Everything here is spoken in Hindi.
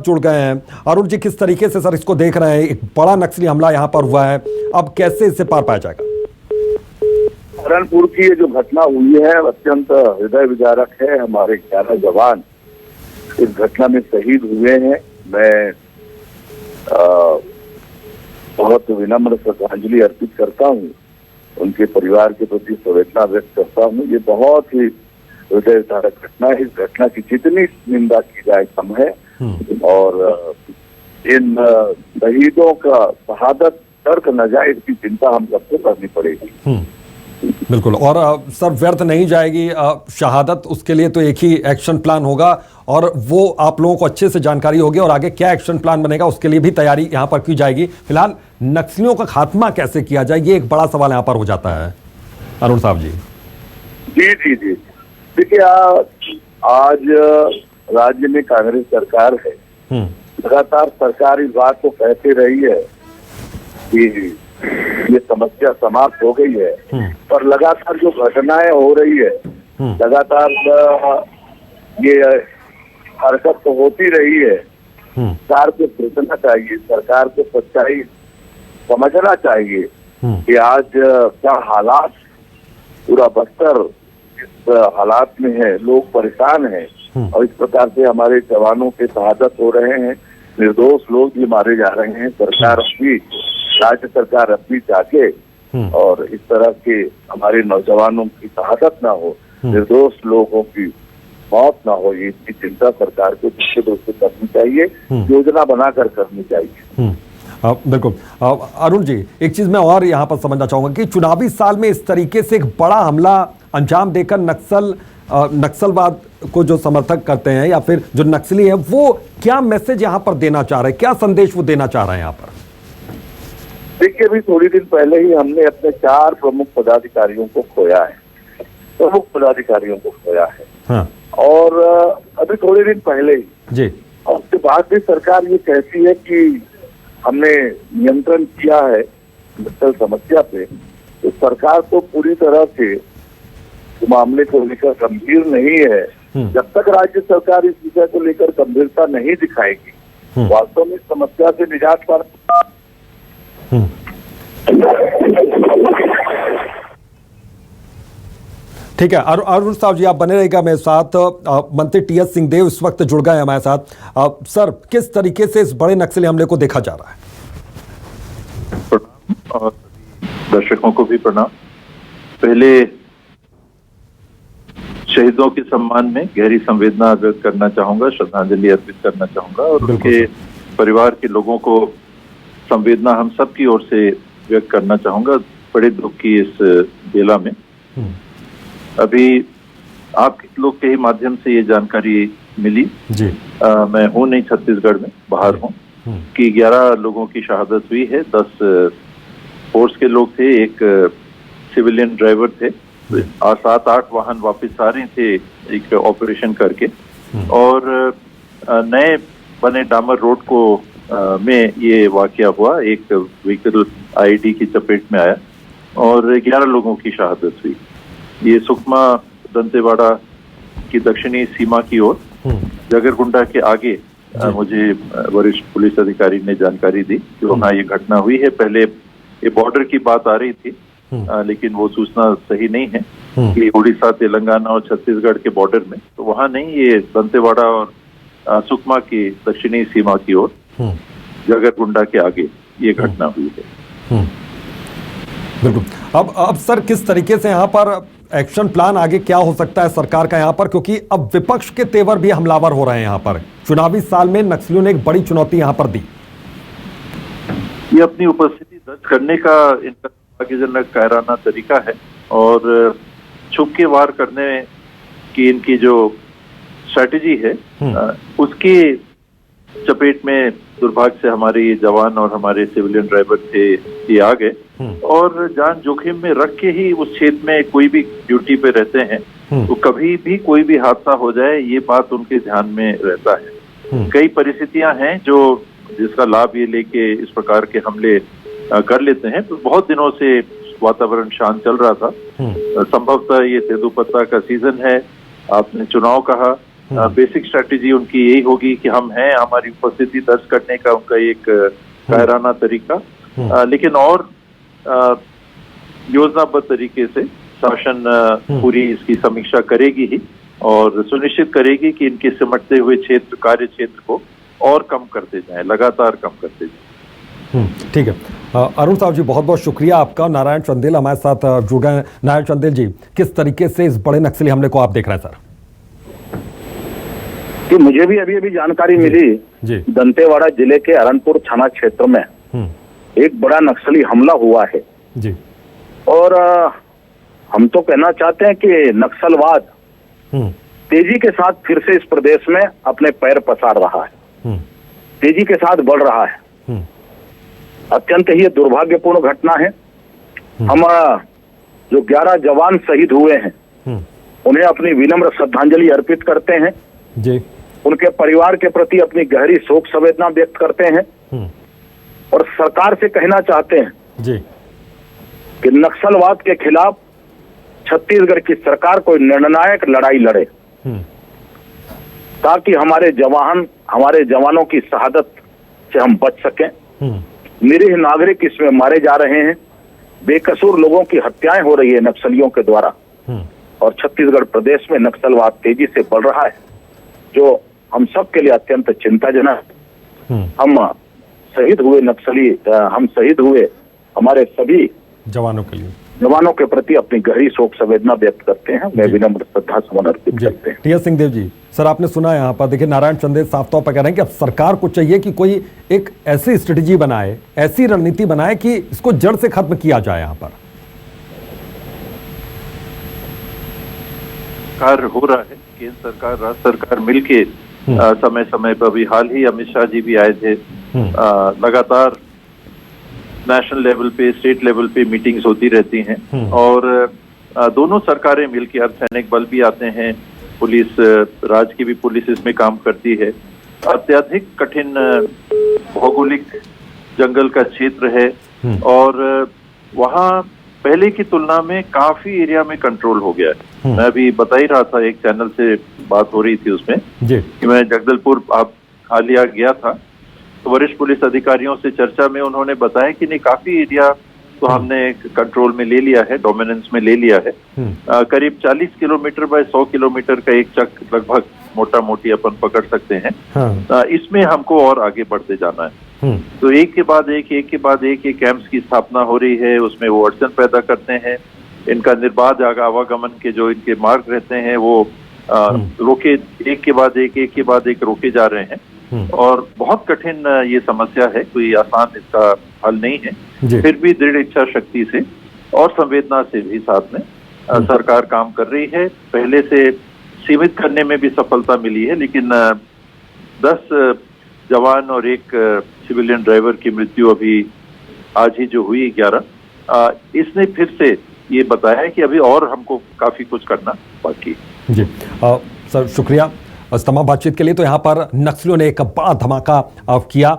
जुड़ गए हैं। अरुण जी, किस तरीके से सर इसको देख रहे हैं? एक बड़ा नक्सली हमला यहां पर हुआ है, अब कैसे इससे पार पाया जाएगा? सहारनपुर की ये जो घटना हुई है अत्यंत हृदय विदारक है। हमारे 11 जवान इस घटना में शहीद हुए हैं। मैं बहुत विनम्र श्रद्धांजलि अर्पित करता हूँ, उनके परिवार के प्रति संवेदना व्यक्त करता हूँ। ये बहुत ही हृदय विदारक घटना है। इस घटना की जितनी निंदा की जाए कम है और इन शहीदों का शहादत तर्क न जाए, इसकी चिंता हम सबको करनी पड़ेगी। बिल्कुल। और सर व्यर्थ नहीं जाएगी शहादत, उसके लिए तो एक ही एक्शन प्लान होगा और वो आप लोगों को अच्छे से जानकारी होगी और आगे क्या एक्शन प्लान बनेगा उसके लिए भी तैयारी यहाँ पर की जाएगी। फिलहाल नक्सलियों का खात्मा कैसे किया जाए, ये एक बड़ा सवाल यहाँ पर हो जाता है अरुण साहब जी। जी जी जी, देखिए आज राज्य में कांग्रेस सरकार है। लगातार सरकार इस बात को कहती रही है कि ये समस्या समाप्त हो गई है, पर लगातार जो घटनाएं हो रही है, लगातार ये हरकत तो होती रही है। सरकार को सोचना चाहिए, सरकार को सच्चाई समझना चाहिए कि आज क्या हालात पूरा बस्तर इस हालात में है, लोग परेशान हैं और इस प्रकार से हमारे जवानों के शहादत हो रहे हैं, निर्दोष लोग भी मारे जा रहे हैं। सरकार भी, राज्य सरकार अपनी जाके और इस तरह के हमारे नौजवानों की शहादत ना हो, निर्दोष लोगों की मौत ना हो, इसकी चिंता सरकार को निश्चित रूप से करनी चाहिए, योजना बनाकर करनी चाहिए। बिल्कुल। अरुण जी, एक चीज मैं और यहाँ पर समझना चाहूंगा कि चुनावी साल में इस तरीके से एक बड़ा हमला अंजाम देकर नक्सलवाद को जो समर्थक करते हैं या फिर जो नक्सली है, वो क्या मैसेज यहाँ पर देना चाह रहे हैं, क्या संदेश वो देना चाह रहे हैं यहाँ पर? देखिए, अभी थोड़ी दिन पहले ही हमने अपने 4 प्रमुख पदाधिकारियों को खोया है, प्रमुख पदाधिकारियों को खोया है। हाँ। और अभी थोड़े दिन पहले ही जी, उसके बाद भी सरकार ये कहती है कि हमने नियंत्रण किया है नक्सल समस्या पे, तो सरकार तो पूरी तरह से मामले को लेकर गंभीर नहीं है। जब तक राज्य सरकार इस विषय को लेकर गंभीरता नहीं दिखाएगी, वास्तव में इस समस्या से निजात पा। ठीक है अरुण साहब जी, आप बने रहेगा मेरे साथ। मंत्री टीएस सिंहदेव इस वक्त जुड़ गए हमारे साथ। सर, किस तरीके से इस बड़े नक्सली हमले को देखा जा रहा है? प्रणाम और दर्शकों को भी प्रणाम। पहले शहीदों के सम्मान में गहरी संवेदना व्यक्त करना चाहूंगा, श्रद्धांजलि अर्पित करना चाहूंगा और उनके परिवार के लोगों को संवेदना हम सब की ओर से व्यक्त करना चाहूंगा बड़े दुख की इस बेला में। अभी आप लोग के ही माध्यम से ये जानकारी मिली जी। मैं हूँ नहीं छत्तीसगढ़ में, बाहर हूँ, कि 11 लोगों की शहादत हुई है। 10 फोर्स के लोग थे, एक सिविलियन ड्राइवर थे, 7-8 वाहन वापस आ रहे थे एक ऑपरेशन करके और नए बने डामर रोड को में ये वाकया हुआ। एक व्हीकल आईडी की चपेट में आया और 11 लोगों की शहादत हुई। ये सुकमा दंतेवाड़ा की दक्षिणी सीमा की ओर जगरगुंडा के आगे मुझे वरिष्ठ पुलिस अधिकारी ने जानकारी दी कि वहाँ ये घटना हुई है। पहले ये बॉर्डर की बात आ रही थी, लेकिन वो सूचना सही नहीं है कि उड़ीसा, तेलंगाना और छत्तीसगढ़ के बॉर्डर में, तो वहाँ नहीं, ये दंतेवाड़ा और सुकमा की दक्षिणी सीमा की ओर जगरगुंडा के आगे ये घटना हुई है। बिल्कुल। अब सर, किस तरीके से यहाँ पर एक्शन प्लान आगे क्या हो सकता है सरकार का यहाँ पर, क्योंकि अब विपक्ष के तेवर भी हमलावर हो रहे हैं यहाँ पर। चुनावी साल में नक्सलियों ने एक बड़ी चुनौती यहाँ पर दी। ये अपनी उपस्थिति दर्ज करने का इनका दुर्भाग्यजनक कायराना तरीका है और छुप के वार करने की इनकी जो स्ट्रैटेजी है उसकी चपेट में दुर्भाग्य से हमारे ये जवान और हमारे सिविलियन ड्राइवर थे, ये आ गए और जान जोखिम में रख के ही उस क्षेत्र में कोई भी ड्यूटी पे रहते हैं तो कभी भी कोई भी हादसा हो जाए, ये बात उनके ध्यान में रहता है। कई परिस्थितियां हैं जो जिसका लाभ ये लेके इस प्रकार के हमले कर लेते हैं। तो बहुत दिनों से वातावरण शांत चल रहा था। संभवतः ये तेंदुपत्ता का सीजन है, आपने चुनाव कहा, बेसिक स्ट्रैटेजी उनकी यही होगी कि हम हैं, हमारी उपस्थिति दर्ज करने का उनका एक कायराना तरीका, लेकिन और योजनाबद्ध तरीके से शासन पूरी इसकी समीक्षा करेगी ही और सुनिश्चित करेगी कि इनके सिमटते हुए कार्य क्षेत्र को और कम करते जाएं, लगातार कम करते जाएं। ठीक है। अरुण साहब जी, बहुत बहुत शुक्रिया आपका। नारायण चंदेल हमारे साथ जुड़ गए। नारायण चंदेल जी, किस तरीके से इस बड़े नक्सली हमले को आप देख रहे हैं सर? कि मुझे भी अभी जानकारी मिली जी। दंतेवाड़ा जिले के अरनपुर थाना क्षेत्र में एक बड़ा नक्सली हमला हुआ है जी। और हम तो कहना चाहते हैं कि नक्सलवाद तेजी के साथ फिर से इस प्रदेश में अपने पैर पसार रहा है, तेजी के साथ बढ़ रहा है। अत्यंत ही दुर्भाग्यपूर्ण घटना है। हम जो 11 जवान शहीद हुए हैं उन्हें अपनी विनम्र श्रद्धांजलि अर्पित करते हैं जी। उनके परिवार के प्रति अपनी गहरी शोक संवेदना व्यक्त करते हैं और सरकार से कहना चाहते हैं जी कि नक्सलवाद के खिलाफ छत्तीसगढ़ की सरकार कोई निर्णायक लड़ाई लड़े ताकि हमारे जवानों की शहादत से हम बच सकें। निरीह नागरिक इसमें मारे जा रहे हैं, बेकसूर लोगों की हत्याएं हो रही है नक्सलियों के द्वारा और छत्तीसगढ़ प्रदेश में नक्सलवाद तेजी से बढ़ रहा है, जो हम सब के लिए अत्यंत चिंताजनक। हम शहीद हुए हमारे सभी जवानों के प्रति अपनी गहरी शोक संवेदना व्यक्त करते हैं। मैं विनम्र श्रद्धा सुमन अर्पित करते हैं। टी एस सिंहदेव जी, सर आपने सुना यहाँ पर, देखिए नारायण चंदेल साफ तौर पर कह रहे हैं कि अब सरकार को चाहिए कि कोई एक ऐसी स्ट्रेटेजी बनाए, ऐसी रणनीति बनाए कि इसको जड़ से खत्म किया जाए। यहाँ पर कार्य हो रहा है, केंद्र सरकार राज्य सरकार मिलके समय समय पर, अभी हाल ही अमित शाह जी भी आए थे, लगातार नेशनल लेवल पे स्टेट लेवल पे मीटिंग्स होती रहती हैं और दोनों सरकारें मिलकर, अर्धसैनिक बल भी आते हैं, पुलिस राज्य की भी पुलिस इसमें काम करती है। अत्यधिक कठिन भौगोलिक जंगल का क्षेत्र है और वहाँ पहले की तुलना में काफी एरिया में कंट्रोल हो गया है। मैं अभी बता ही रहा था, एक चैनल से बात हो रही थी उसमें कि मैं जगदलपुर हालिया गया था, तो वरिष्ठ पुलिस अधिकारियों से चर्चा में उन्होंने बताया कि नहीं, काफी एरिया तो हमने कंट्रोल में ले लिया है, डोमिनेंस में ले लिया है। करीब 40 किलोमीटर बाय 100 किलोमीटर का एक चक लगभग मोटा मोटी अपन पकड़ सकते हैं। इसमें हमको और आगे बढ़ते जाना है। तो एक के बाद एक कैंप्स की स्थापना हो रही है, उसमें वो अड़चन पैदा करते हैं। इनका निर्बाध आवागमन के जो इनके मार्ग रहते हैं वो रोके, एक के बाद एक रोके जा रहे हैं और बहुत कठिन ये समस्या है, कोई आसान इसका हल नहीं है। फिर भी दृढ़ इच्छा शक्ति से और संवेदना से भी साथ में सरकार काम कर रही है। पहले से सीमित करने में भी सफलता मिली है, लेकिन 10 जवान और एक सिविलियन ड्राइवर की मृत्यु अभी आज ही जो हुई 11, इसने फिर से ये बताया कि अभी और हमको काफी कुछ करना बाकी जी। सर शुक्रिया इस तमाम बातचीत के लिए। तो यहाँ पर नक्सलियों ने एक बड़ा धमाका किया।